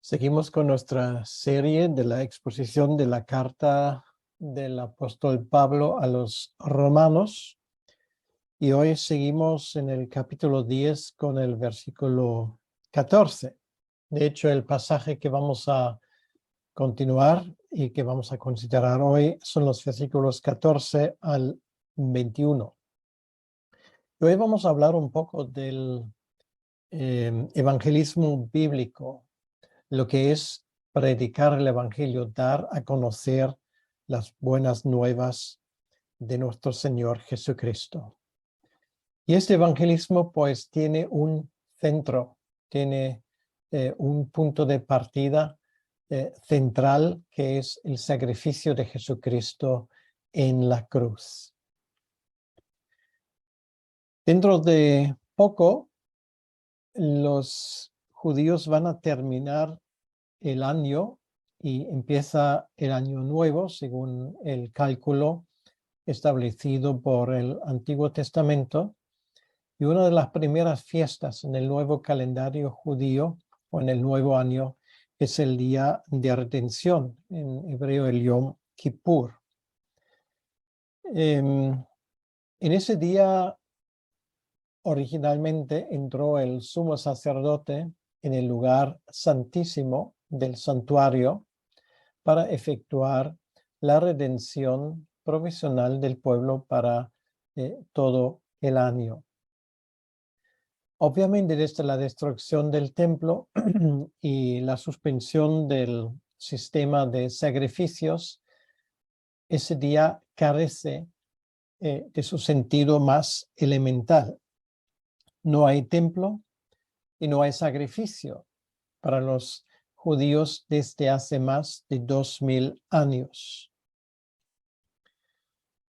Seguimos con nuestra serie de la exposición de la carta del apóstol Pablo a los romanos y hoy seguimos en el capítulo 10 con el versículo 14. De hecho, el pasaje que vamos a continuar y que vamos a considerar hoy son los versículos 14 al 21. Y hoy vamos a hablar un poco del evangelismo bíblico, lo que es predicar el evangelio, dar a conocer las buenas nuevas de nuestro Señor Jesucristo. Y este evangelismo pues tiene un centro, tiene un punto de partida central, que es el sacrificio de Jesucristo en la cruz. Dentro de poco, los judíos van a terminar el año y empieza el año nuevo según el cálculo establecido por el Antiguo Testamento. Y una de las primeras fiestas en el nuevo calendario judío o en el nuevo año es el día de redención, en hebreo el Yom Kippur. En ese día originalmente entró el sumo sacerdote en el lugar santísimo del santuario para efectuar la redención provisional del pueblo para todo el año. Obviamente, desde la destrucción del templo y la suspensión del sistema de sacrificios, ese día carece de su sentido más elemental. No hay templo y no hay sacrificio para los judíos desde hace más de 2000 años.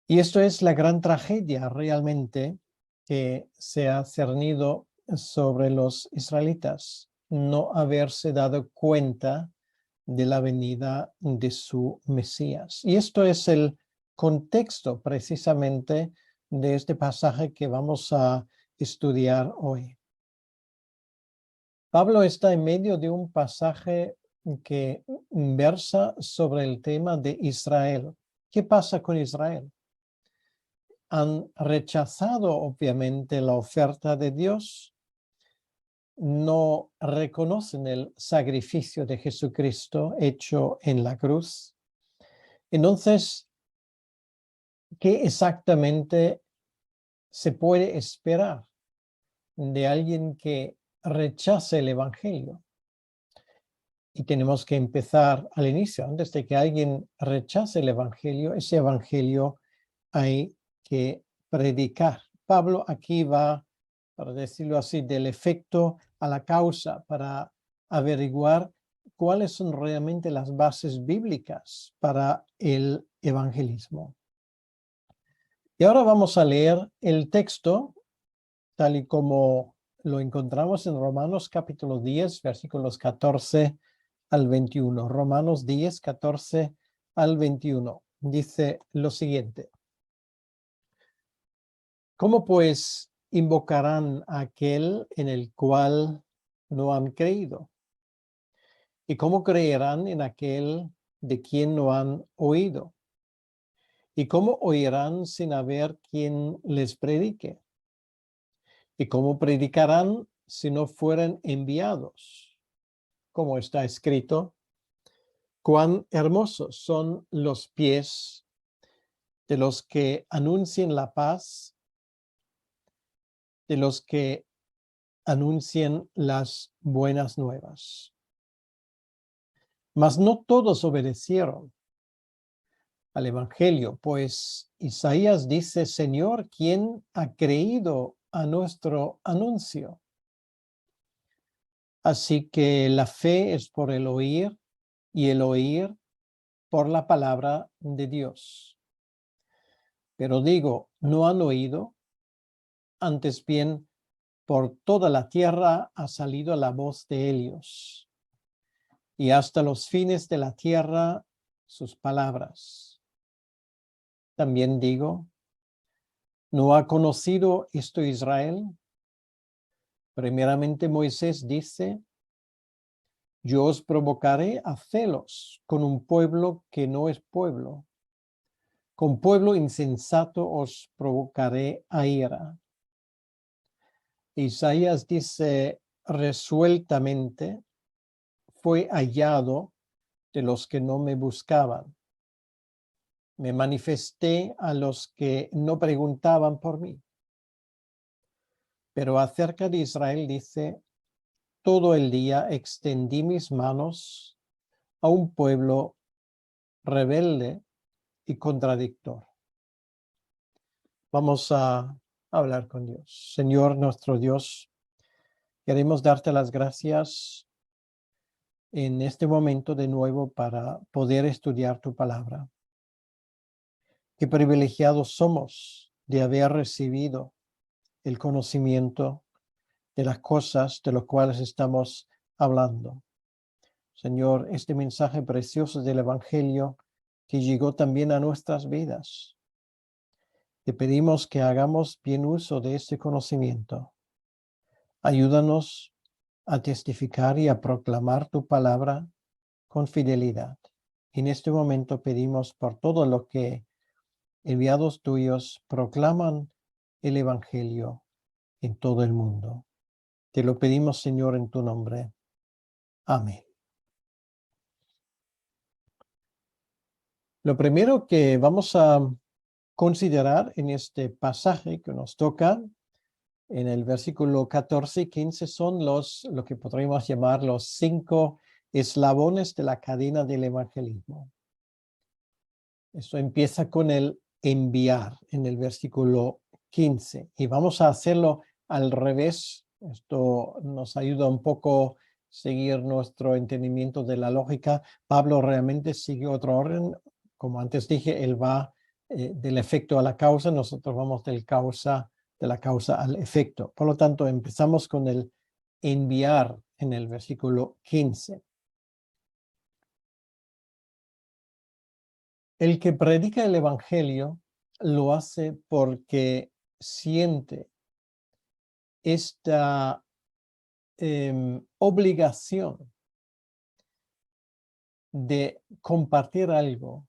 Y esto es la gran tragedia realmente que se ha cernido sobre los israelitas, no haberse dado cuenta de la venida de su Mesías. Y esto es el contexto precisamente de este pasaje que vamos a estudiar hoy. Pablo está en medio de un pasaje que versa sobre el tema de Israel. ¿Qué pasa con Israel? Han rechazado obviamente la oferta de Dios, no reconocen el sacrificio de Jesucristo hecho en la cruz. Entonces, ¿qué exactamente se puede esperar de alguien que rechace el evangelio? Y tenemos que empezar al inicio. Antes de que alguien rechace el evangelio, ese evangelio hay que predicar. Pablo aquí va, para decirlo así, del efecto a la causa, para averiguar cuáles son realmente las bases bíblicas para el evangelismo. Y ahora vamos a leer el texto tal y como lo encontramos en Romanos capítulo 10, versículos 14 al 21. Romanos 10, 14 al 21. Dice lo siguiente. ¿Cómo pues invocarán a aquel en el cual no han creído? ¿Y cómo creerán en aquel de quien no han oído? ¿Y cómo oirán sin haber quien les predique? ¿Y cómo predicarán si no fueran enviados? Como está escrito, cuán hermosos son los pies de los que anuncian la paz, de los que anuncian las buenas nuevas. Mas no todos obedecieron al evangelio, pues Isaías dice: Señor, ¿quién ha creído a nuestro anuncio? Así que la fe es por el oír y el oír por la palabra de Dios. Pero digo, no han oído, antes bien por toda la tierra ha salido la voz de ellos, y hasta los fines de la tierra sus palabras. También digo, ¿no ha conocido esto Israel? Primeramente Moisés dice, Yo os provocaré a celos con un pueblo que no es pueblo. Con pueblo insensato os provocaré a ira. Isaías dice resueltamente, fue hallado de los que no me buscaban. Me manifesté a los que no preguntaban por mí. Pero acerca de Israel dice, todo el día extendí mis manos a un pueblo rebelde y contradictor. Vamos a hablar con Dios. Señor nuestro Dios, queremos darte las gracias en este momento de nuevo para poder estudiar tu palabra. Qué privilegiados somos de haber recibido el conocimiento de las cosas de las cuales estamos hablando. Señor, este mensaje precioso del Evangelio que llegó también a nuestras vidas. Te pedimos que hagamos bien uso de este conocimiento. Ayúdanos a testificar y a proclamar tu palabra con fidelidad. En este momento pedimos por todo lo que enviados tuyos proclaman el Evangelio en todo el mundo. Te lo pedimos, Señor, en tu nombre. Amén. Lo primero que vamos a considerar en este pasaje que nos toca en el versículo 14 y 15 son lo que podríamos llamar los 5 eslabones de la cadena del evangelismo. Esto empieza con el enviar en el versículo 15 y vamos a hacerlo al revés. Esto nos ayuda un poco a seguir nuestro entendimiento de la lógica. Pablo realmente sigue otro orden. Como antes dije, él va del efecto a la causa, nosotros vamos de la causa al efecto. Por lo tanto, empezamos con el enviar en el versículo 15. El que predica el evangelio lo hace porque siente esta obligación de compartir algo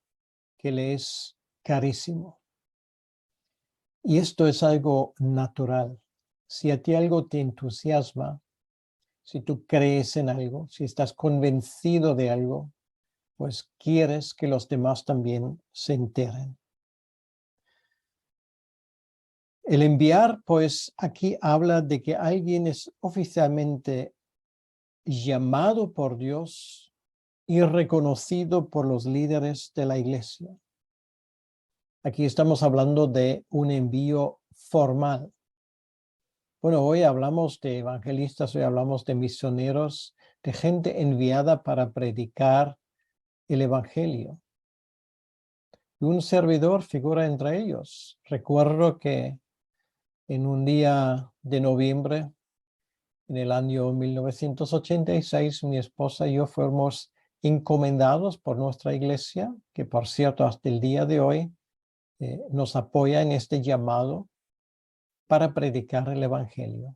que le es carísimo. Y esto es algo natural. Si a ti algo te entusiasma, si tú crees en algo, si estás convencido de algo, pues quieres que los demás también se enteren. El enviar, pues aquí habla de que alguien es oficialmente llamado por Dios y reconocido por los líderes de la iglesia. Aquí estamos hablando de un envío formal. Bueno, hoy hablamos de evangelistas, hoy hablamos de misioneros, de gente enviada para predicar el evangelio. Y un servidor figura entre ellos. Recuerdo que en un día de noviembre, en el año 1986, mi esposa y yo fuimos encomendados por nuestra iglesia, que por cierto hasta el día de hoy nos apoya en este llamado para predicar el evangelio.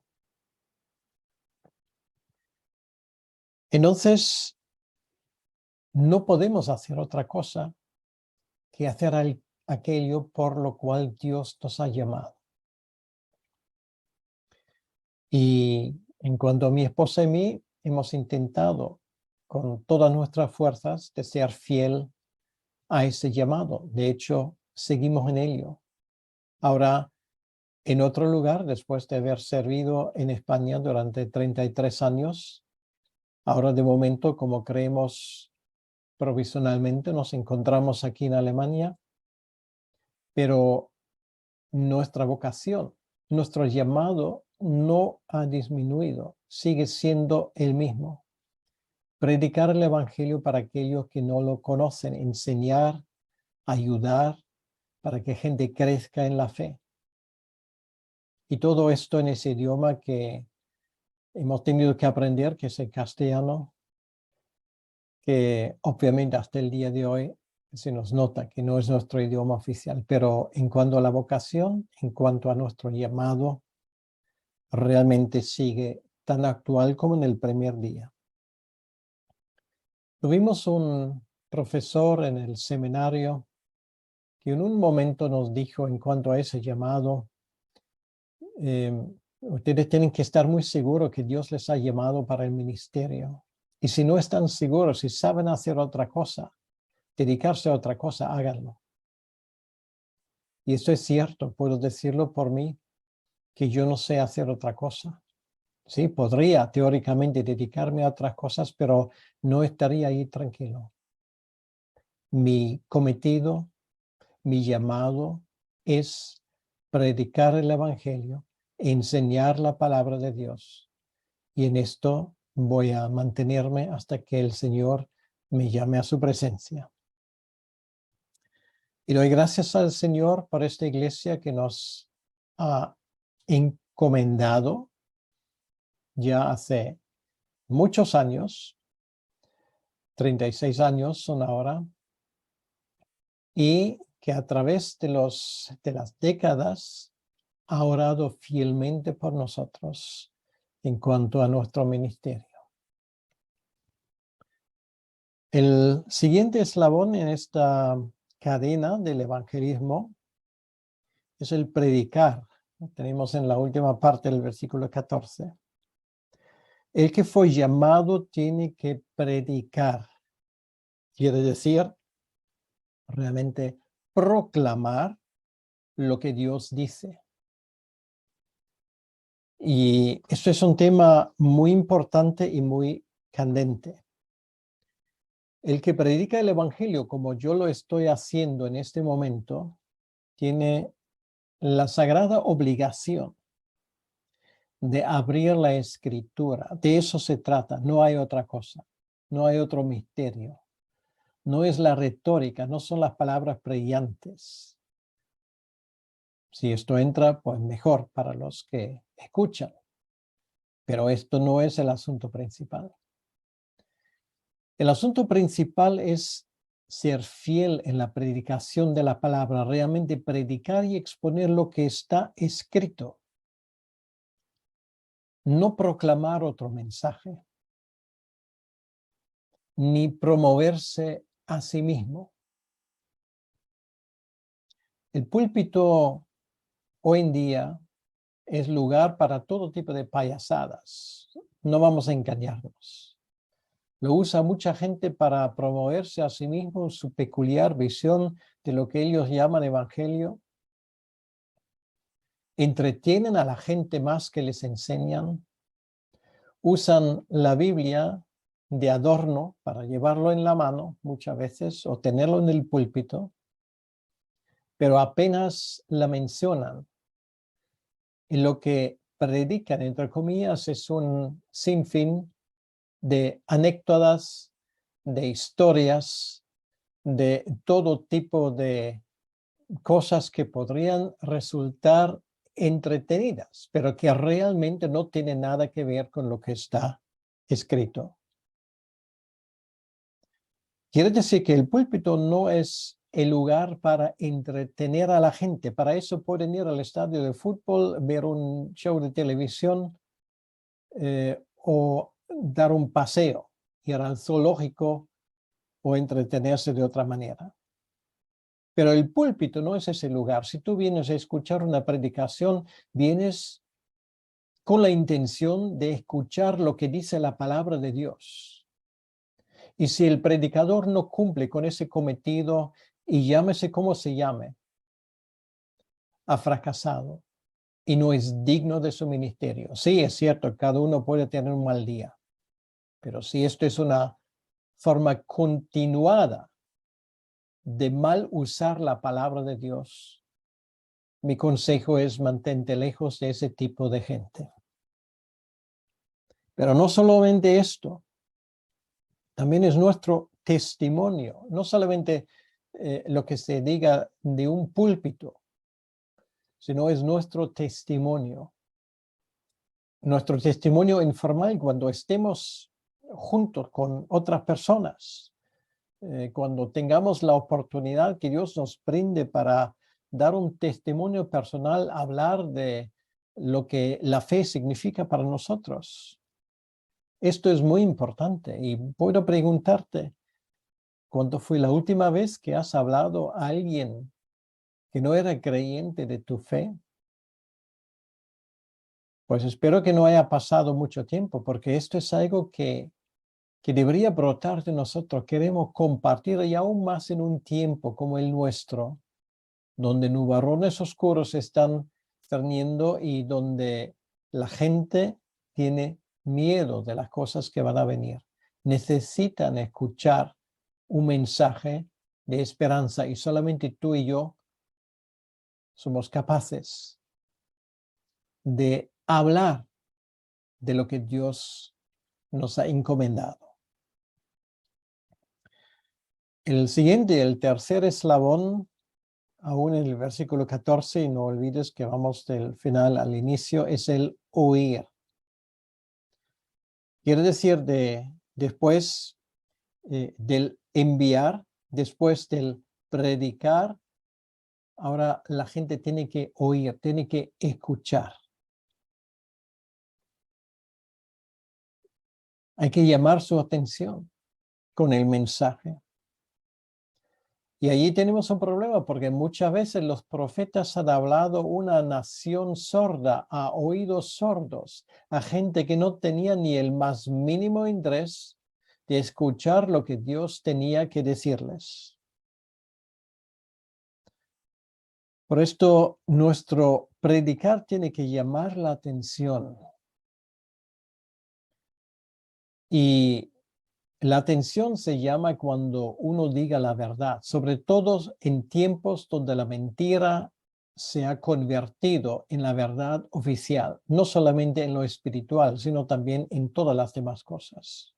Entonces, no podemos hacer otra cosa que hacer aquello por lo cual Dios nos ha llamado. Y en cuanto a mi esposa y mí, hemos intentado con todas nuestras fuerzas de ser fiel a ese llamado. De hecho, seguimos en ello. Ahora, en otro lugar, después de haber servido en España durante 33 años, ahora de momento, como creemos provisionalmente, nos encontramos aquí en Alemania, pero nuestra vocación, nuestro llamado no ha disminuido, sigue siendo el mismo. Predicar el evangelio para aquellos que no lo conocen, enseñar, ayudar, para que gente crezca en la fe. Y todo esto en ese idioma que hemos tenido que aprender, que es el castellano, que obviamente hasta el día de hoy se nos nota que no es nuestro idioma oficial, pero en cuanto a la vocación, en cuanto a nuestro llamado, realmente sigue tan actual como en el primer día. Tuvimos un profesor en el seminario que en un momento nos dijo en cuanto a ese llamado, eh, ustedes tienen que estar muy seguros que Dios les ha llamado para el ministerio. Y si no están seguros, si saben hacer otra cosa, dedicarse a otra cosa, háganlo. Y eso es cierto, puedo decirlo por mí, que yo no sé hacer otra cosa. Sí, podría teóricamente dedicarme a otras cosas, pero no estaría ahí tranquilo. Mi cometido, mi llamado es predicar el evangelio, enseñar la palabra de Dios. Y en esto voy a mantenerme hasta que el Señor me llame a su presencia. Y doy gracias al Señor por esta iglesia que nos ha encomendado ya hace muchos años, 36 años son ahora, y que a través de las décadas ha orado fielmente por nosotros en cuanto a nuestro ministerio. El siguiente eslabón en esta cadena del evangelismo es el predicar. Lo tenemos en la última parte del versículo 14. El que fue llamado tiene que predicar. Quiere decir realmente proclamar lo que Dios dice. Y esto es un tema muy importante y muy candente. El que predica el evangelio, como yo lo estoy haciendo en este momento, tiene la sagrada obligación de abrir la escritura. De eso se trata, no hay otra cosa, no hay otro misterio. No es la retórica, no son las palabras brillantes. Si esto entra, pues mejor para los que escuchan. Pero esto no es el asunto principal. El asunto principal es ser fiel en la predicación de la palabra, realmente predicar y exponer lo que está escrito. No proclamar otro mensaje, ni promoverse a sí mismo. El púlpito hoy en día es lugar para todo tipo de payasadas. No vamos a engañarnos. Lo usa mucha gente para promoverse a sí mismo su peculiar visión de lo que ellos llaman evangelio. Entretienen a la gente más que les enseñan. Usan la Biblia de adorno para llevarlo en la mano muchas veces o tenerlo en el púlpito, pero apenas la mencionan. Y lo que predican, entre comillas, es un sinfín de anécdotas, de historias, de todo tipo de cosas que podrían resultar entretenidas, pero que realmente no tienen nada que ver con lo que está escrito. Quiere decir que el púlpito no es el lugar para entretener a la gente. Para eso pueden ir al estadio de fútbol, ver un show de televisión o dar un paseo, ir al zoológico o entretenerse de otra manera. Pero el púlpito no es ese lugar. Si tú vienes a escuchar una predicación, vienes con la intención de escuchar lo que dice la palabra de Dios. Y si el predicador no cumple con ese cometido, y llámese como se llame, ha fracasado y no es digno de su ministerio. Sí, es cierto, cada uno puede tener un mal día, pero si esto es una forma continuada de mal usar la palabra de Dios, mi consejo es mantente lejos de ese tipo de gente. Pero no solamente esto, también es nuestro testimonio, no solamente lo que se diga de un púlpito, sino es nuestro testimonio. Nuestro testimonio informal cuando estemos juntos con otras personas, cuando tengamos la oportunidad que Dios nos brinde para dar un testimonio personal, hablar de lo que la fe significa para nosotros. Esto es muy importante y puedo preguntarte, ¿cuándo fue la última vez que has hablado a alguien que no era creyente de tu fe? Pues espero que no haya pasado mucho tiempo, porque esto es algo que debería brotar de nosotros. Queremos compartir y aún más en un tiempo como el nuestro, donde nubarrones oscuros se están cerniendo y donde la gente tiene miedo de las cosas que van a venir. Necesitan escuchar un mensaje de esperanza y solamente tú y yo somos capaces de hablar de lo que Dios nos ha encomendado. El siguiente, el tercer eslabón, aún en el versículo 14, y no olvides que vamos del final al inicio, es el oír. Quiere decir después del enviar, después del predicar, ahora la gente tiene que oír, tiene que escuchar. Hay que llamar su atención con el mensaje. Y allí tenemos un problema porque muchas veces los profetas han hablado una nación sorda, a oídos sordos, a gente que no tenía ni el más mínimo interés de escuchar lo que Dios tenía que decirles. Por esto, nuestro predicar tiene que llamar la atención. Y la atención se llama cuando uno diga la verdad, sobre todo en tiempos donde la mentira se ha convertido en la verdad oficial, no solamente en lo espiritual, sino también en todas las demás cosas.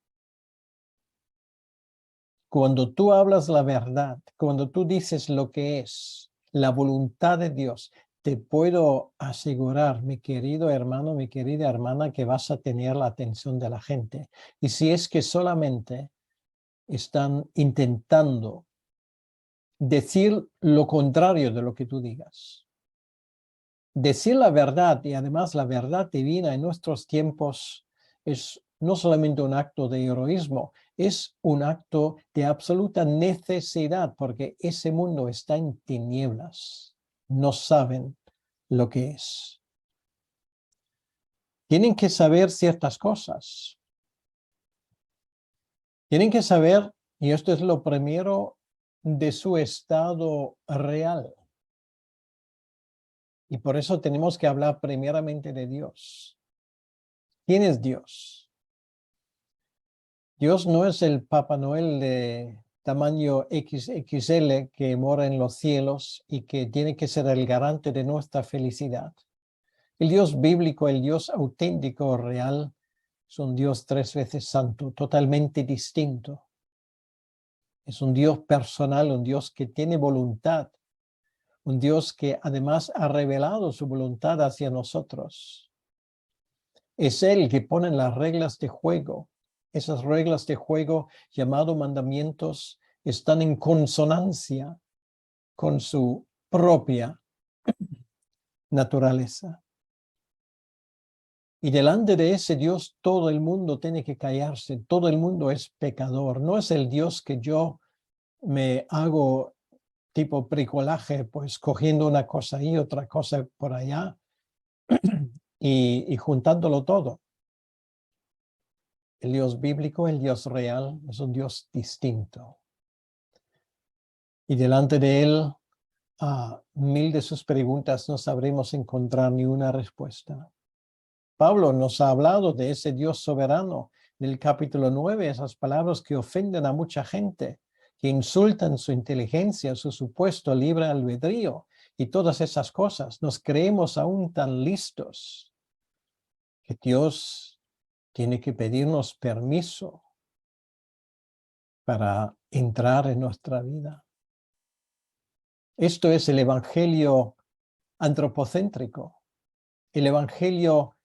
Cuando tú hablas la verdad, cuando tú dices lo que es la voluntad de Dios, te puedo asegurar, mi querido hermano, mi querida hermana, que vas a tener la atención de la gente. Y si es que solamente están intentando decir lo contrario de lo que tú digas. Decir la verdad, y además la verdad divina en nuestros tiempos, es no solamente un acto de heroísmo, es un acto de absoluta necesidad, porque ese mundo está en tinieblas. No saben lo que es. Tienen que saber ciertas cosas. Tienen que saber, y esto es lo primero, de su estado real. Y por eso tenemos que hablar primeramente de Dios. ¿Quién es Dios? Dios no es el Papá Noel de tamaño XXL que mora en los cielos y que tiene que ser el garante de nuestra felicidad. El Dios bíblico, el Dios auténtico, real, es un Dios 3 veces santo, totalmente distinto. Es un Dios personal, un Dios que tiene voluntad, un Dios que además ha revelado su voluntad hacia nosotros. Es Él que pone las reglas de juego. Esas reglas de juego, llamado mandamientos, están en consonancia con su propia naturaleza. Y delante de ese Dios, todo el mundo tiene que callarse, todo el mundo es pecador. No es el Dios que yo me hago tipo bricolaje, pues cogiendo una cosa ahí, otra cosa por allá y juntándolo todo. El Dios bíblico, el Dios real, es un Dios distinto. Y delante de Él, a 1000 de sus preguntas no sabremos encontrar ni una respuesta. Pablo nos ha hablado de ese Dios soberano del capítulo 9, esas palabras que ofenden a mucha gente, que insultan su inteligencia, su supuesto libre albedrío y todas esas cosas. Nos creemos aún tan listos que Dios tiene que pedirnos permiso para entrar en nuestra vida. Esto es el evangelio antropocéntrico, el evangelio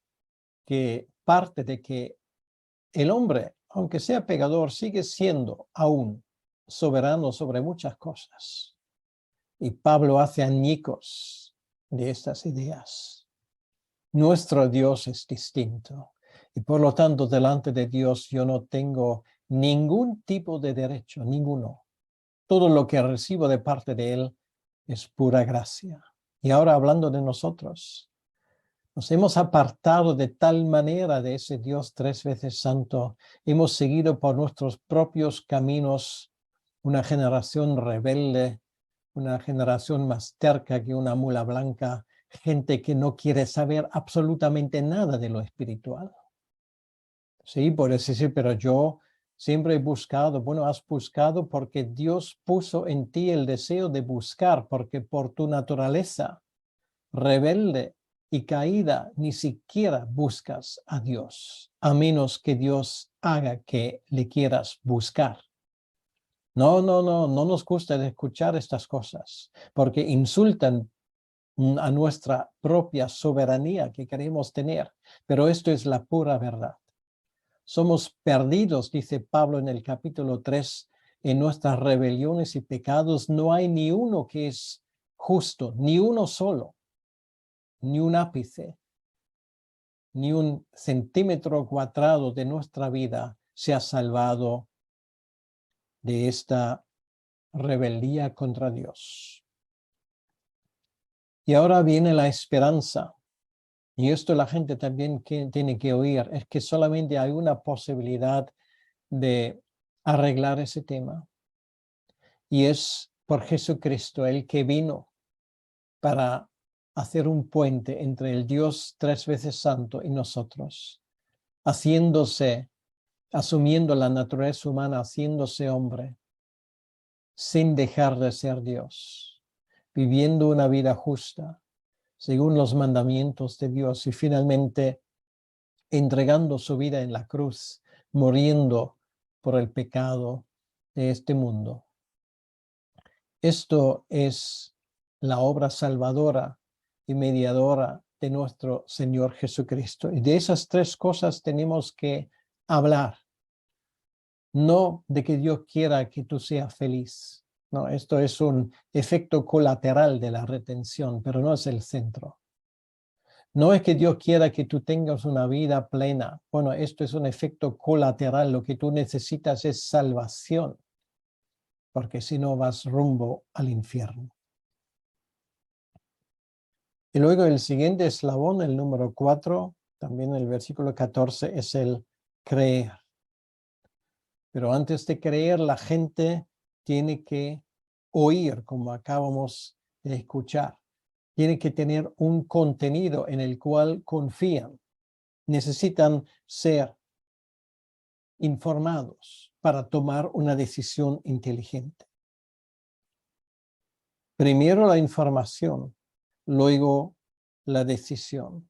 que parte de que el hombre, aunque sea pecador, sigue siendo aún soberano sobre muchas cosas. Y Pablo hace añicos de estas ideas. Nuestro Dios es distinto. Y por lo tanto, delante de Dios yo no tengo ningún tipo de derecho, ninguno. Todo lo que recibo de parte de Él es pura gracia. Y ahora hablando de nosotros, nos hemos apartado de tal manera de ese Dios tres veces santo, hemos seguido por nuestros propios caminos una generación rebelde, una generación más terca que una mula blanca, gente que no quiere saber absolutamente nada de lo espiritual. Sí, puedes decir, pero yo siempre he buscado. Bueno, has buscado porque Dios puso en ti el deseo de buscar, porque por tu naturaleza rebelde y caída ni siquiera buscas a Dios, a menos que Dios haga que le quieras buscar. No nos gusta escuchar estas cosas, porque insultan a nuestra propia soberanía que queremos tener, pero esto es la pura verdad. Somos perdidos, dice Pablo en el capítulo 3, en nuestras rebeliones y pecados. No hay ni uno que es justo, ni uno solo, ni un ápice, ni un centímetro cuadrado de nuestra vida se ha salvado de esta rebeldía contra Dios. Y ahora viene la esperanza. Y esto la gente también tiene que oír, es que solamente hay una posibilidad de arreglar ese tema. Y es por Jesucristo, el que vino para hacer un puente entre el Dios tres veces santo y nosotros, asumiendo la naturaleza humana, haciéndose hombre, sin dejar de ser Dios, viviendo una vida justa, según los mandamientos de Dios y finalmente entregando su vida en la cruz, muriendo por el pecado de este mundo. Esto es la obra salvadora y mediadora de nuestro Señor Jesucristo. Y de esas tres cosas tenemos que hablar. No de que Dios quiera que tú seas feliz. No, esto es un efecto colateral de la redención, pero no es el centro. No es que Dios quiera que tú tengas una vida plena. Bueno, esto es un efecto colateral. Lo que tú necesitas es salvación, porque si no vas rumbo al infierno. Y luego el siguiente eslabón, el número 4, también el versículo 14, es el creer. Pero antes de creer, la gente tiene que oír, como acabamos de escuchar. Tiene que tener un contenido en el cual confían. Necesitan ser informados para tomar una decisión inteligente. Primero la información, luego la decisión.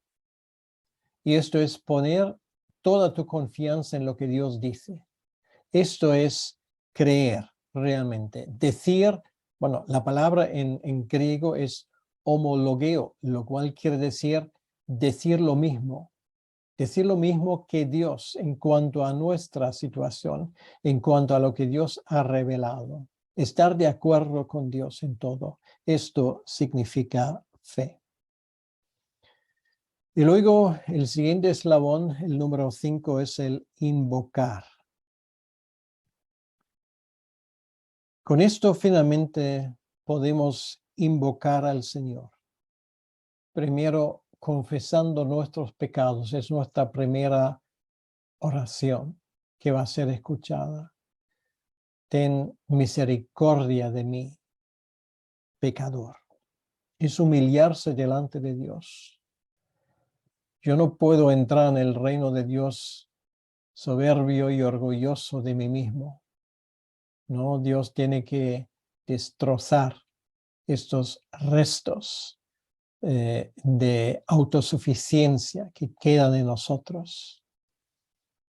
Y esto es poner toda tu confianza en lo que Dios dice. Esto es creer realmente. Decir, bueno, la palabra en griego es homologeo, lo cual quiere decir decir lo mismo. Decir lo mismo que Dios en cuanto a nuestra situación, en cuanto a lo que Dios ha revelado. Estar de acuerdo con Dios en todo. Esto significa fe. Y luego el siguiente eslabón, el número 5, es el invocar. Con esto finalmente podemos invocar al Señor. Primero, confesando nuestros pecados, es nuestra primera oración que va a ser escuchada. Ten misericordia de mí, pecador. Es humillarse delante de Dios. Yo no puedo entrar en el reino de Dios soberbio y orgulloso de mí mismo. No, Dios tiene que destrozar estos restos de autosuficiencia que quedan en nosotros.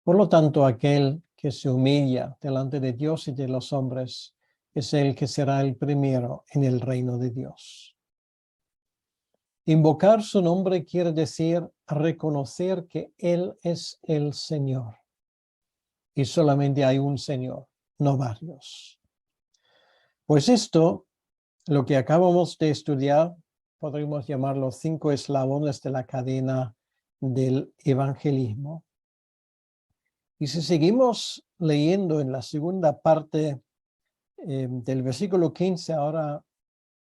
Por lo tanto, aquel que se humilla delante de Dios y de los hombres es el que será el primero en el reino de Dios. Invocar su nombre quiere decir reconocer que Él es el Señor. Y solamente hay un Señor, no varios. Pues esto, lo que acabamos de estudiar, podríamos llamarlo 5 eslabones de la cadena del evangelismo. Y si seguimos leyendo en la segunda parte del versículo 15, ahora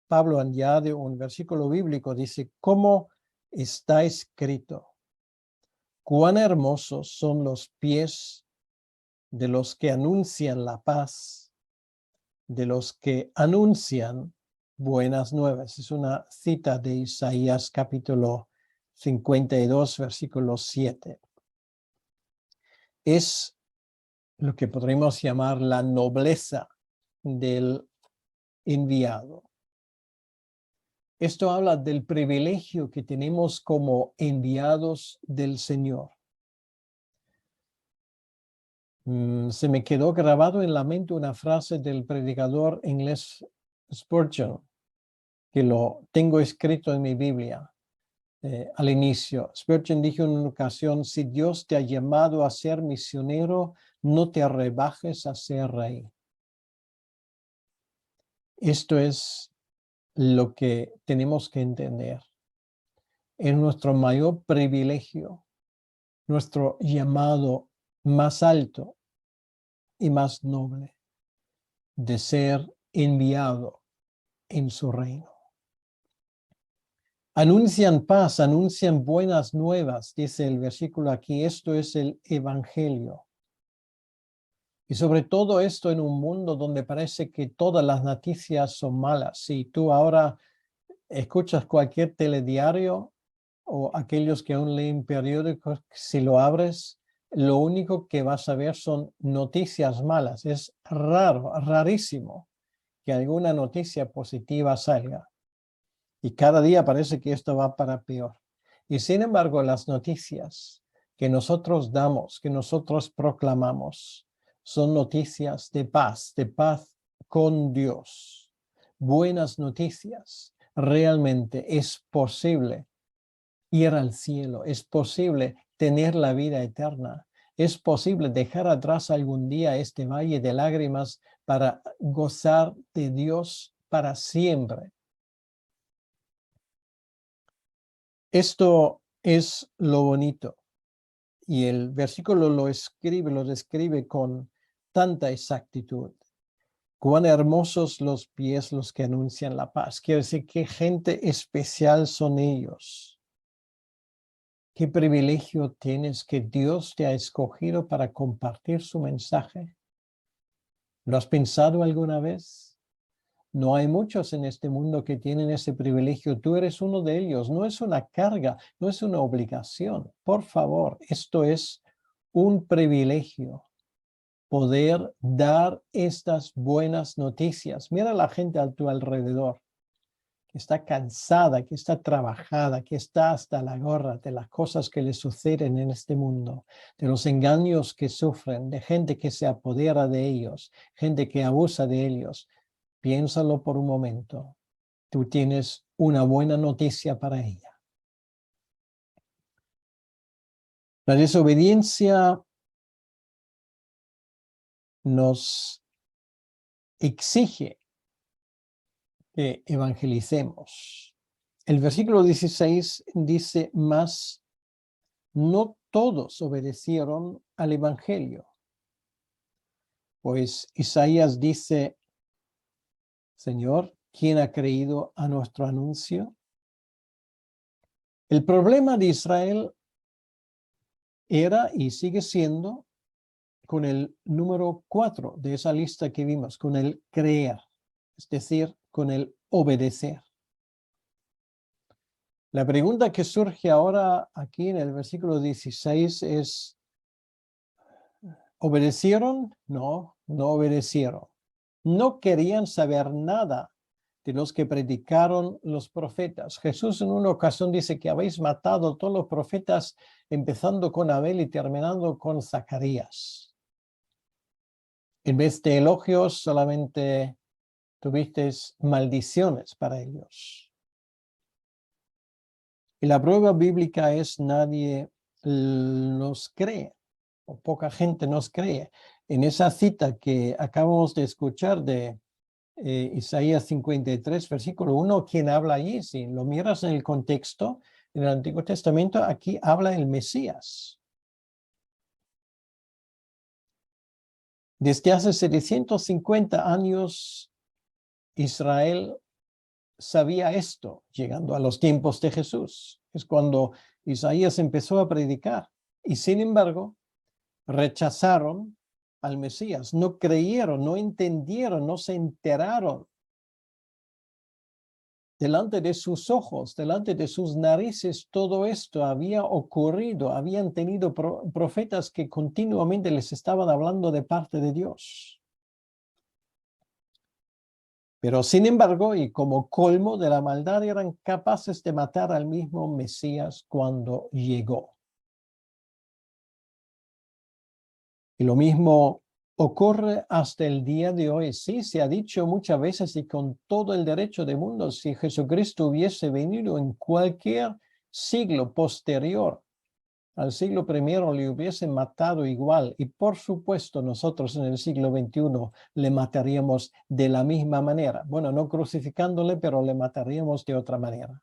Pablo añade un versículo bíblico, dice, ¿cómo está escrito? Cuán hermosos son los pies de los que anuncian la paz, de los que anuncian buenas nuevas. Es una cita de Isaías capítulo 52, versículo 7. Es lo que podríamos llamar la nobleza del enviado. Esto habla del privilegio que tenemos como enviados del Señor. Se me quedó grabado en la mente una frase del predicador inglés Spurgeon, que lo tengo escrito en mi Biblia al inicio. Spurgeon dijo en una ocasión, si Dios te ha llamado a ser misionero, no te rebajes a ser rey. Esto es lo que tenemos que entender. Es nuestro mayor privilegio, nuestro llamado más alto y más noble de ser enviado en su reino. Anuncian paz, anuncian buenas nuevas, dice el versículo aquí. Esto es el evangelio. Y sobre todo esto en un mundo donde parece que todas las noticias son malas. Si tú ahora escuchas cualquier telediario o aquellos que aún leen periódicos, si lo abres, lo único que vas a ver son noticias malas. Es raro, rarísimo que alguna noticia positiva salga. Y cada día parece que esto va para peor. Y sin embargo, las noticias que nosotros damos, que nosotros proclamamos, son noticias de paz con Dios. Buenas noticias. Realmente es posible ir al cielo, es posible tener la vida eterna, es posible dejar atrás algún día este valle de lágrimas para gozar de Dios para siempre. Esto es lo bonito y el versículo lo describe con tanta exactitud. Cuán hermosos los pies los que anuncian la paz. Quiere decir qué gente especial son ellos. Qué privilegio tienes que Dios te ha escogido para compartir su mensaje. ¿Lo has pensado alguna vez? No hay muchos en este mundo que tienen ese privilegio. Tú eres uno de ellos. No es una carga, no es una obligación. Por favor, esto es un privilegio. Poder dar estas buenas noticias. Mira a la gente a tu alrededor, que está cansada, que está trabajada, que está hasta la gorra de las cosas que le suceden en este mundo, de los engaños que sufren, de gente que se apodera de ellos, gente que abusa de ellos. Piénsalo por un momento. Tú tienes una buena noticia para ella. La desobediencia nos exige que evangelicemos. El versículo 16 dice, mas no todos obedecieron al evangelio. Pues Isaías dice, Señor, ¿quién ha creído a nuestro anuncio? El problema de Israel era y sigue siendo con el número 4 de esa lista que vimos, con el creer, es decir, con el obedecer. La pregunta que surge ahora aquí en el versículo 16 es, ¿obedecieron? No, no obedecieron. No querían saber nada de los que predicaron los profetas. Jesús en una ocasión dice que habéis matado a todos los profetas, empezando con Abel y terminando con Zacarías. En vez de elogios, solamente tuviste maldiciones para ellos. Y la prueba bíblica es nadie nos cree, o poca gente nos cree. En esa cita que acabamos de escuchar de Isaías 53, versículo 1, ¿quién habla allí? Si lo miras en el contexto, en el Antiguo Testamento, aquí habla el Mesías. Desde hace 750 años, Israel sabía esto, llegando a los tiempos de Jesús. Es cuando Isaías empezó a predicar. Y sin embargo, rechazaron al Mesías, no creyeron, no entendieron, no se enteraron. Delante de sus ojos, delante de sus narices, todo esto había ocurrido. Habían tenido profetas que continuamente les estaban hablando de parte de Dios. Pero sin embargo, y como colmo de la maldad, eran capaces de matar al mismo Mesías cuando llegó. Y lo mismo ocurre hasta el día de hoy. Sí, se ha dicho muchas veces y con todo el derecho del mundo, si Jesucristo hubiese venido en cualquier siglo posterior al siglo primero, le hubiesen matado igual. Y por supuesto, nosotros en el siglo XXI le mataríamos de la misma manera. Bueno, no crucificándole, pero le mataríamos de otra manera.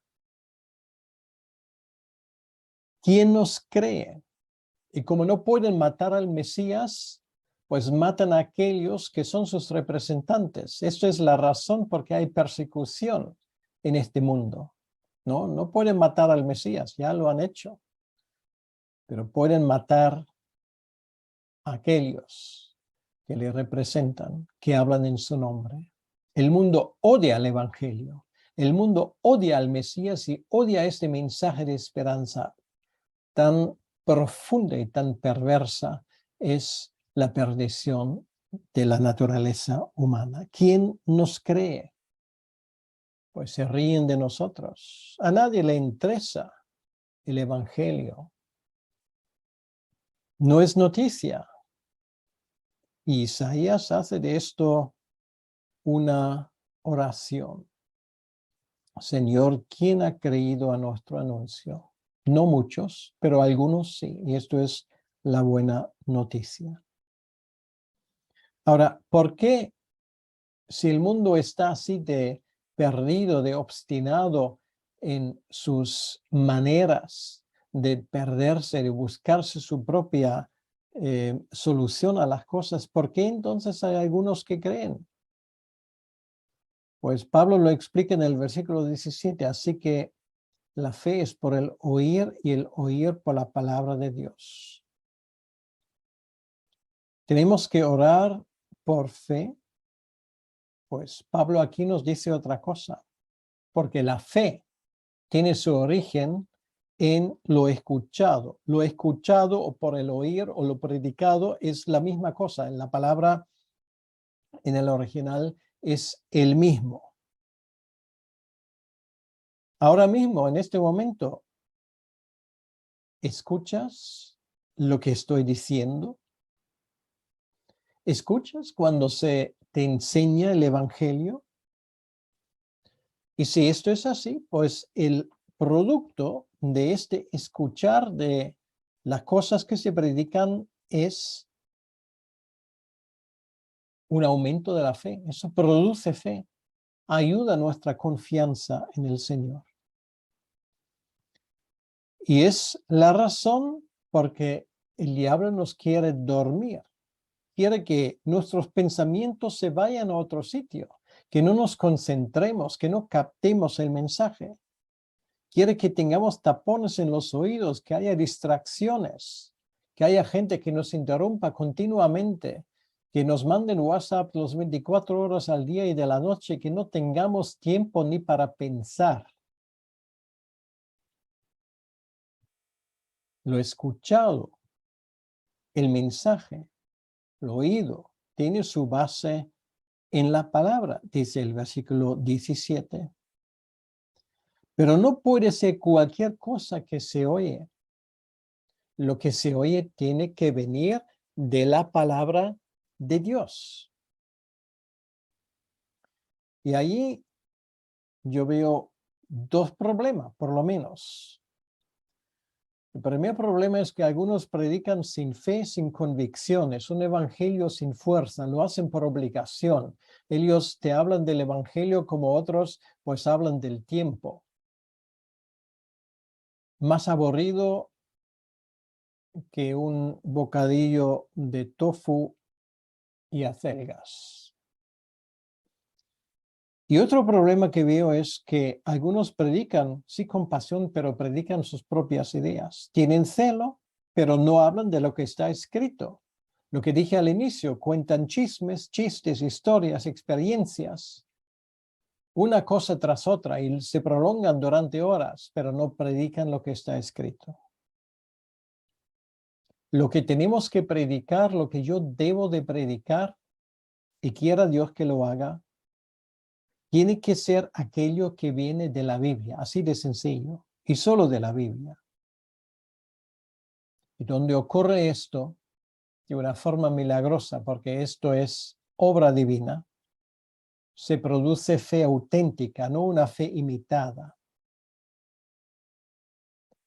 ¿Quién nos cree? Y como no pueden matar al Mesías, pues matan a aquellos que son sus representantes. Esto es la razón por qué hay persecución en este mundo. No pueden matar al Mesías, ya lo han hecho. Pero pueden matar a aquellos que le representan, que hablan en su nombre. El mundo odia el Evangelio. El mundo odia al Mesías y odia este mensaje de esperanza. Tan profunda y tan perversa es la perdición de la naturaleza humana. ¿Quién nos cree? Pues se ríen de nosotros. A nadie le interesa el Evangelio. No es noticia. Y Isaías hace de esto una oración. Señor, ¿quién ha creído a nuestro anuncio? No muchos, pero algunos sí. Y esto es la buena noticia. Ahora, ¿por qué si el mundo está así de perdido, de obstinado en sus maneras de perderse, de buscarse su propia solución a las cosas, ¿por qué entonces hay algunos que creen? Pues Pablo lo explica en el versículo 17, así que la fe es por el oír y el oír por la palabra de Dios. Tenemos que orar por fe, pues Pablo aquí nos dice otra cosa, porque la fe tiene su origen en lo escuchado. Lo escuchado o por el oír o lo predicado es la misma cosa. En la palabra, en el original, es el mismo. Ahora mismo, en este momento, ¿escuchas lo que estoy diciendo? ¿Escuchas cuando se te enseña el Evangelio? Y si esto es así, pues el producto de este escuchar de las cosas que se predican es un aumento de la fe. Eso produce fe, ayuda a nuestra confianza en el Señor. Y es la razón porque el diablo nos quiere dormir. Quiere que nuestros pensamientos se vayan a otro sitio, que no nos concentremos, que no captemos el mensaje. Quiere que tengamos tapones en los oídos, que haya distracciones, que haya gente que nos interrumpa continuamente, que nos manden WhatsApp los 24 horas al día y de la noche, que no tengamos tiempo ni para pensar. Lo escuchado, el mensaje, lo oído, tiene su base en la palabra, dice el versículo 17. Pero no puede ser cualquier cosa que se oye. Lo que se oye tiene que venir de la palabra de Dios. Y ahí yo veo dos problemas, por lo menos. El primer problema es que algunos predican sin fe, sin convicción. Es un evangelio sin fuerza, lo hacen por obligación. Ellos te hablan del evangelio como otros, pues hablan del tiempo. Más aburrido que un bocadillo de tofu y acelgas. Y otro problema que veo es que algunos predican, sí con pasión, pero predican sus propias ideas. Tienen celo, pero no hablan de lo que está escrito. Lo que dije al inicio, cuentan chismes, chistes, historias, experiencias, una cosa tras otra, y se prolongan durante horas, pero no predican lo que está escrito. Lo que tenemos que predicar, lo que yo debo de predicar, y quiera Dios que lo haga, tiene que ser aquello que viene de la Biblia, así de sencillo, y solo de la Biblia. Y donde ocurre esto de una forma milagrosa, porque esto es obra divina, se produce fe auténtica, no una fe imitada.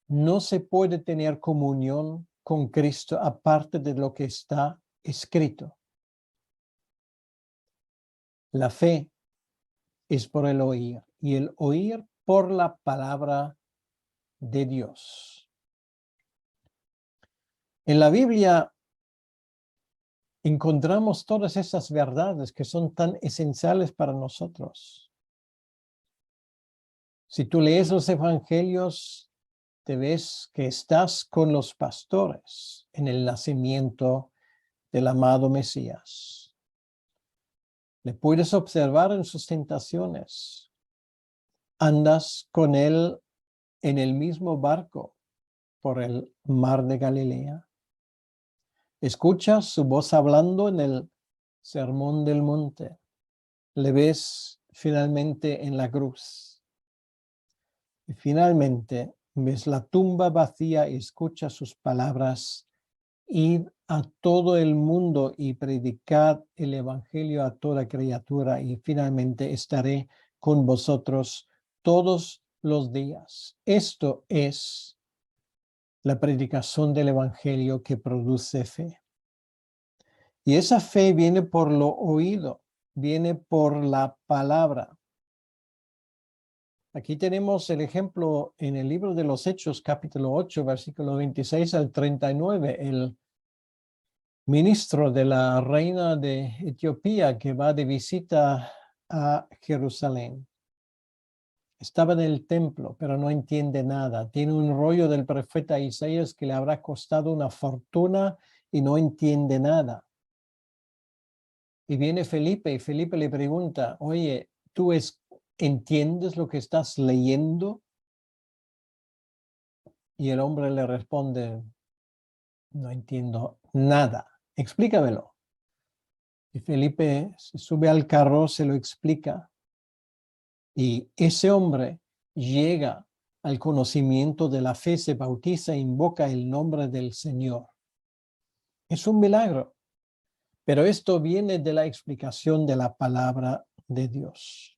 No se puede tener comunión con Cristo aparte de lo que está escrito. La fe es por el oír, y el oír por la palabra de Dios. En la Biblia encontramos todas esas verdades que son tan esenciales para nosotros. Si tú lees los evangelios, te ves que estás con los pastores en el nacimiento del amado Mesías. Le puedes observar en sus tentaciones. Andas con él en el mismo barco por el mar de Galilea. Escuchas su voz hablando en el sermón del monte. Le ves finalmente en la cruz. Y finalmente ves la tumba vacía y escuchas sus palabras: id a todo el mundo y predicad el evangelio a toda criatura, y finalmente estaré con vosotros todos los días. Esto es la predicación del evangelio que produce fe. Y esa fe viene por lo oído, viene por la palabra. Aquí tenemos el ejemplo en el libro de los Hechos, capítulo 8, versículo 26 al 39, el ministro de la reina de Etiopía que va de visita a Jerusalén. Estaba en el templo, pero no entiende nada. Tiene un rollo del profeta Isaías que le habrá costado una fortuna y no entiende nada. Y viene Felipe y Felipe le pregunta: oye, ¿tú entiendes lo que estás leyendo? Y el hombre le responde: no entiendo nada. Explícamelo. Y Felipe se sube al carro, se lo explica. Y ese hombre llega al conocimiento de la fe, se bautiza e invoca el nombre del Señor. Es un milagro, pero esto viene de la explicación de la palabra de Dios.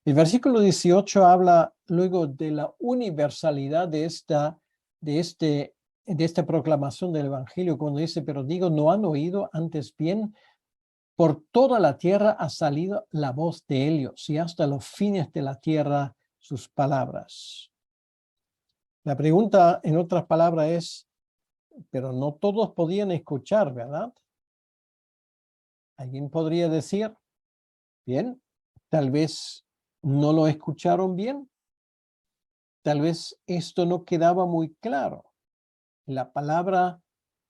El versículo 18 habla luego de la universalidad de esta proclamación del Evangelio, cuando dice: pero digo, no han oído, antes bien, por toda la tierra ha salido la voz de ellos, y hasta los fines de la tierra sus palabras. La pregunta, en otras palabras, es: pero no todos podían escuchar, ¿verdad? Alguien podría decir: bien, tal vez no lo escucharon bien, tal vez esto no quedaba muy claro. La palabra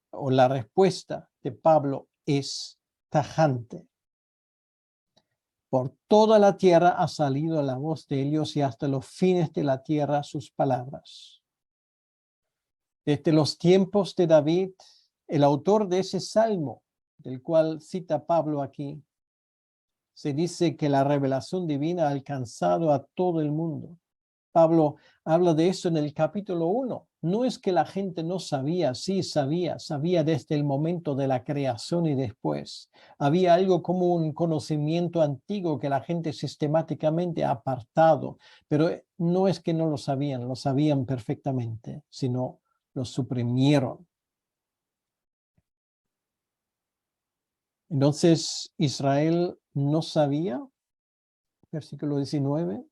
o la respuesta de Pablo es tajante. Por toda la tierra ha salido la voz de ellos, y hasta los fines de la tierra sus palabras. Desde los tiempos de David, el autor de ese salmo, del cual cita Pablo aquí, se dice que la revelación divina ha alcanzado a todo el mundo. Pablo habla de eso en el capítulo 1. No es que la gente no sabía, sí sabía desde el momento de la creación y después. Había algo como un conocimiento antiguo que la gente sistemáticamente ha apartado, pero no es que no lo sabían perfectamente, sino lo suprimieron. Entonces, Israel no sabía, versículo 19,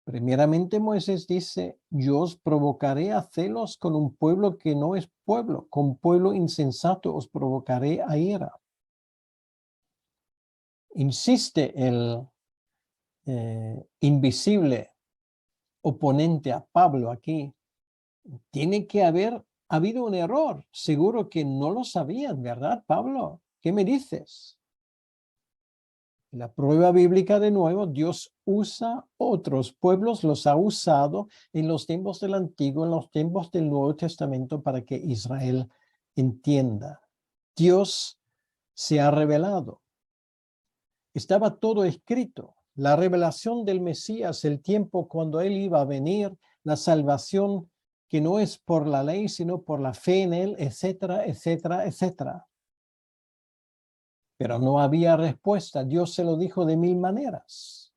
Primeramente Moisés dice, yo os provocaré a celos con un pueblo que no es pueblo, con pueblo insensato os provocaré a ira. Insiste el invisible oponente a Pablo aquí. Tiene que haber habido un error. Seguro que no lo sabías, ¿verdad, Pablo? ¿Qué me dices? La prueba bíblica de nuevo, Dios usa otros pueblos, los ha usado en los tiempos del Antiguo, en los tiempos del Nuevo Testamento para que Israel entienda. Dios se ha revelado. Estaba todo escrito. La revelación del Mesías, el tiempo cuando Él iba a venir, la salvación que no es por la ley, sino por la fe en Él, etcétera, etcétera, etcétera. Pero no había respuesta. Dios se lo dijo de mil maneras.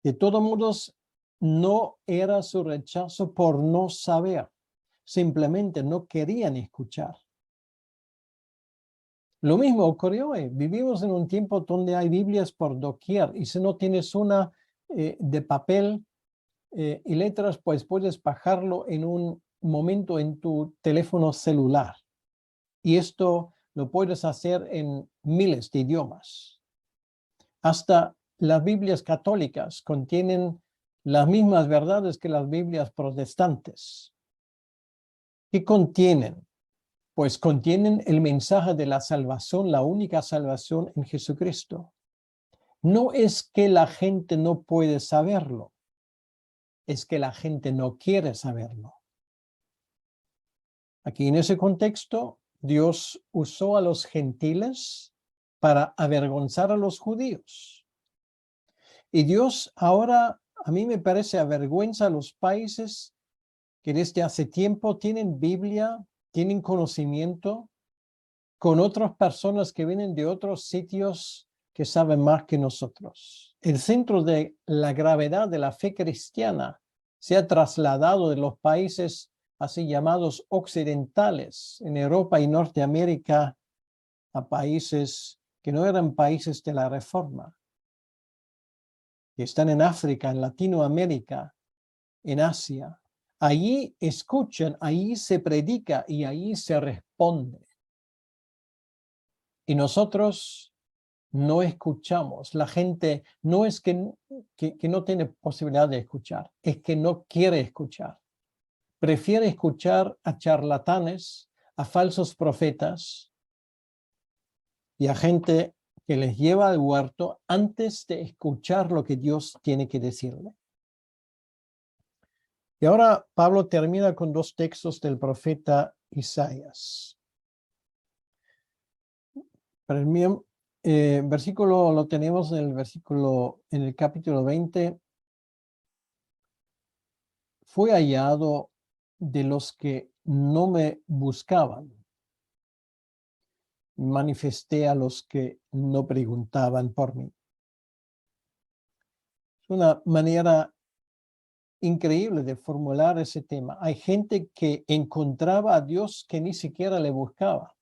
De todos modos, no era su rechazo por no saber. Simplemente no querían escuchar. Lo mismo ocurrió hoy. Vivimos en un tiempo donde hay Biblias por doquier y si no tienes una de papel y letras, pues puedes bajarlo en un momento en tu teléfono celular. Y esto lo puedes hacer en miles de idiomas. Hasta las Biblias católicas contienen las mismas verdades que las Biblias protestantes. ¿Qué contienen? Pues contienen el mensaje de la salvación, la única salvación en Jesucristo. No es que la gente no puede saberlo, es que la gente no quiere saberlo. Aquí en ese contexto, Dios usó a los gentiles para avergonzar a los judíos. Y Dios ahora, a mí me parece, avergüenza a los países que desde hace tiempo tienen Biblia, tienen conocimiento, con otras personas que vienen de otros sitios que saben más que nosotros. El centro de la gravedad de la fe cristiana se ha trasladado de los países así llamados occidentales, en Europa y Norteamérica, a países que no eran países de la Reforma, que están en África, en Latinoamérica, en Asia. Allí escuchan, allí se predica y allí se responde. Y nosotros no escuchamos. La gente no es que no tiene posibilidad de escuchar, es que no quiere escuchar. Prefiere escuchar a charlatanes, a falsos profetas y a gente que les lleva al huerto antes de escuchar lo que Dios tiene que decirle. Y ahora Pablo termina con dos textos del profeta Isaías. Para el mío, versículo lo tenemos en el capítulo 20. Fui hallado de los que no me buscaban. Manifesté a los que no preguntaban por mí. Es una manera increíble de formular ese tema. Hay gente que encontraba a Dios que ni siquiera le buscaba.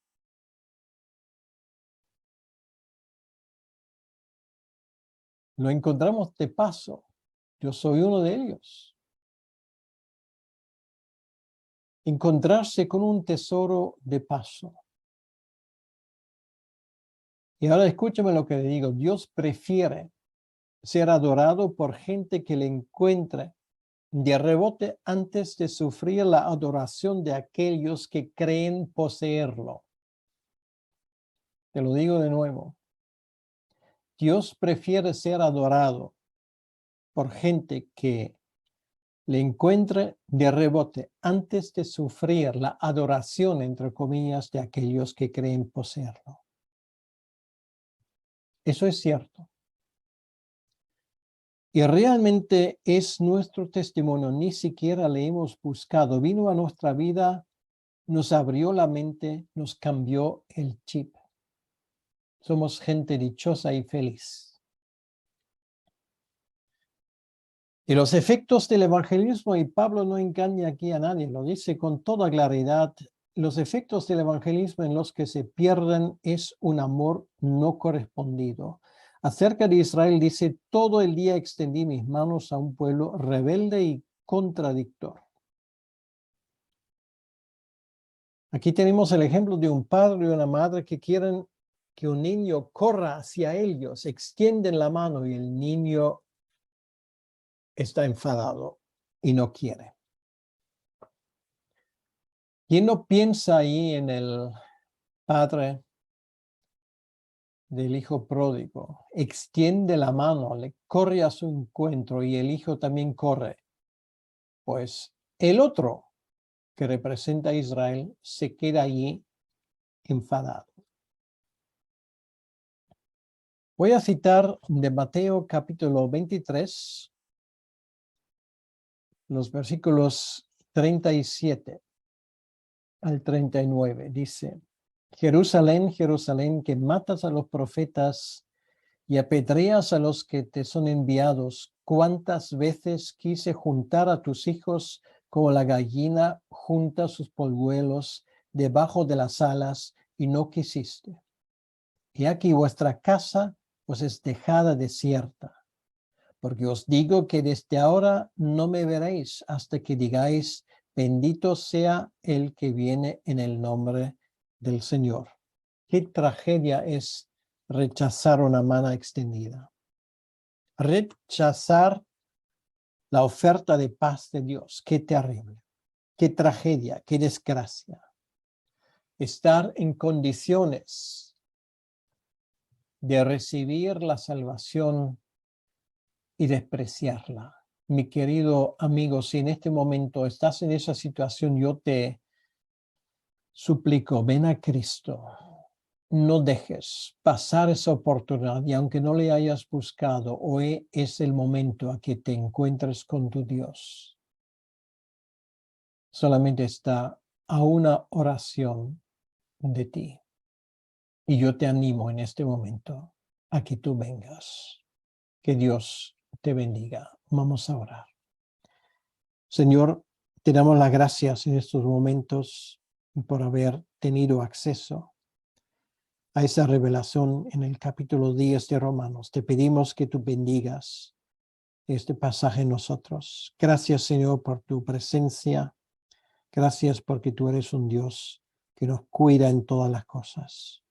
Lo encontramos de paso. Yo soy uno de ellos. Encontrarse con un tesoro de paso. Y ahora escúchame lo que le digo. Dios prefiere ser adorado por gente que le encuentre de rebote antes de sufrir la adoración de aquellos que creen poseerlo. Te lo digo de nuevo. Dios prefiere ser adorado por gente que le encuentre de rebote antes de sufrir la adoración, entre comillas, de aquellos que creen poseerlo. Eso es cierto. Y realmente es nuestro testimonio, ni siquiera le hemos buscado. Vino a nuestra vida, nos abrió la mente, nos cambió el chip. Somos gente dichosa y feliz. Y los efectos del evangelismo, y Pablo no engaña aquí a nadie, lo dice con toda claridad, los efectos del evangelismo en los que se pierden es un amor no correspondido. Acerca de Israel dice, todo el día extendí mis manos a un pueblo rebelde y contradictor. Aquí tenemos el ejemplo de un padre y una madre que quieren que un niño corra hacia ellos, extienden la mano y el niño está enfadado y no quiere. ¿Quién no piensa ahí en el padre del hijo pródigo? Extiende la mano, le corre a su encuentro y el hijo también corre. Pues el otro, que representa a Israel, se queda allí enfadado. Voy a citar de Mateo capítulo 23, los versículos 37 al 39. Dice, Jerusalén, Jerusalén, que matas a los profetas y apedreas a los que te son enviados, ¿cuántas veces quise juntar a tus hijos como la gallina junta sus polluelos debajo de las alas y no quisiste? Y aquí vuestra casa os es dejada desierta, porque os digo que desde ahora no me veréis hasta que digáis, bendito sea el que viene en el nombre del Señor. Qué tragedia es rechazar una mano extendida. Rechazar la oferta de paz de Dios. Qué terrible, qué tragedia, qué desgracia. Estar en condiciones de recibir la salvación y despreciarla. Mi querido amigo, si en este momento estás en esa situación, yo te suplico, ven a Cristo. No dejes pasar esa oportunidad y aunque no le hayas buscado, hoy es el momento a que te encuentres con tu Dios. Solamente está a una oración de ti. Y yo te animo en este momento a que tú vengas. Que Dios te bendiga. Vamos a orar. Señor, te damos las gracias en estos momentos por haber tenido acceso a esa revelación en el capítulo 10 de Romanos. Te pedimos que tú bendigas este pasaje en nosotros. Gracias, Señor, por tu presencia. Gracias porque tú eres un Dios que nos cuida en todas las cosas.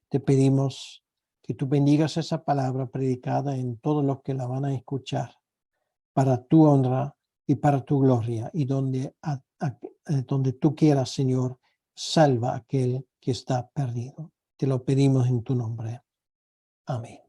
Te pedimos que tú bendigas esa palabra predicada en todos los que la van a escuchar para tu honra y para tu gloria. Y donde tú quieras, Señor, salva a aquel que está perdido. Te lo pedimos en tu nombre. Amén.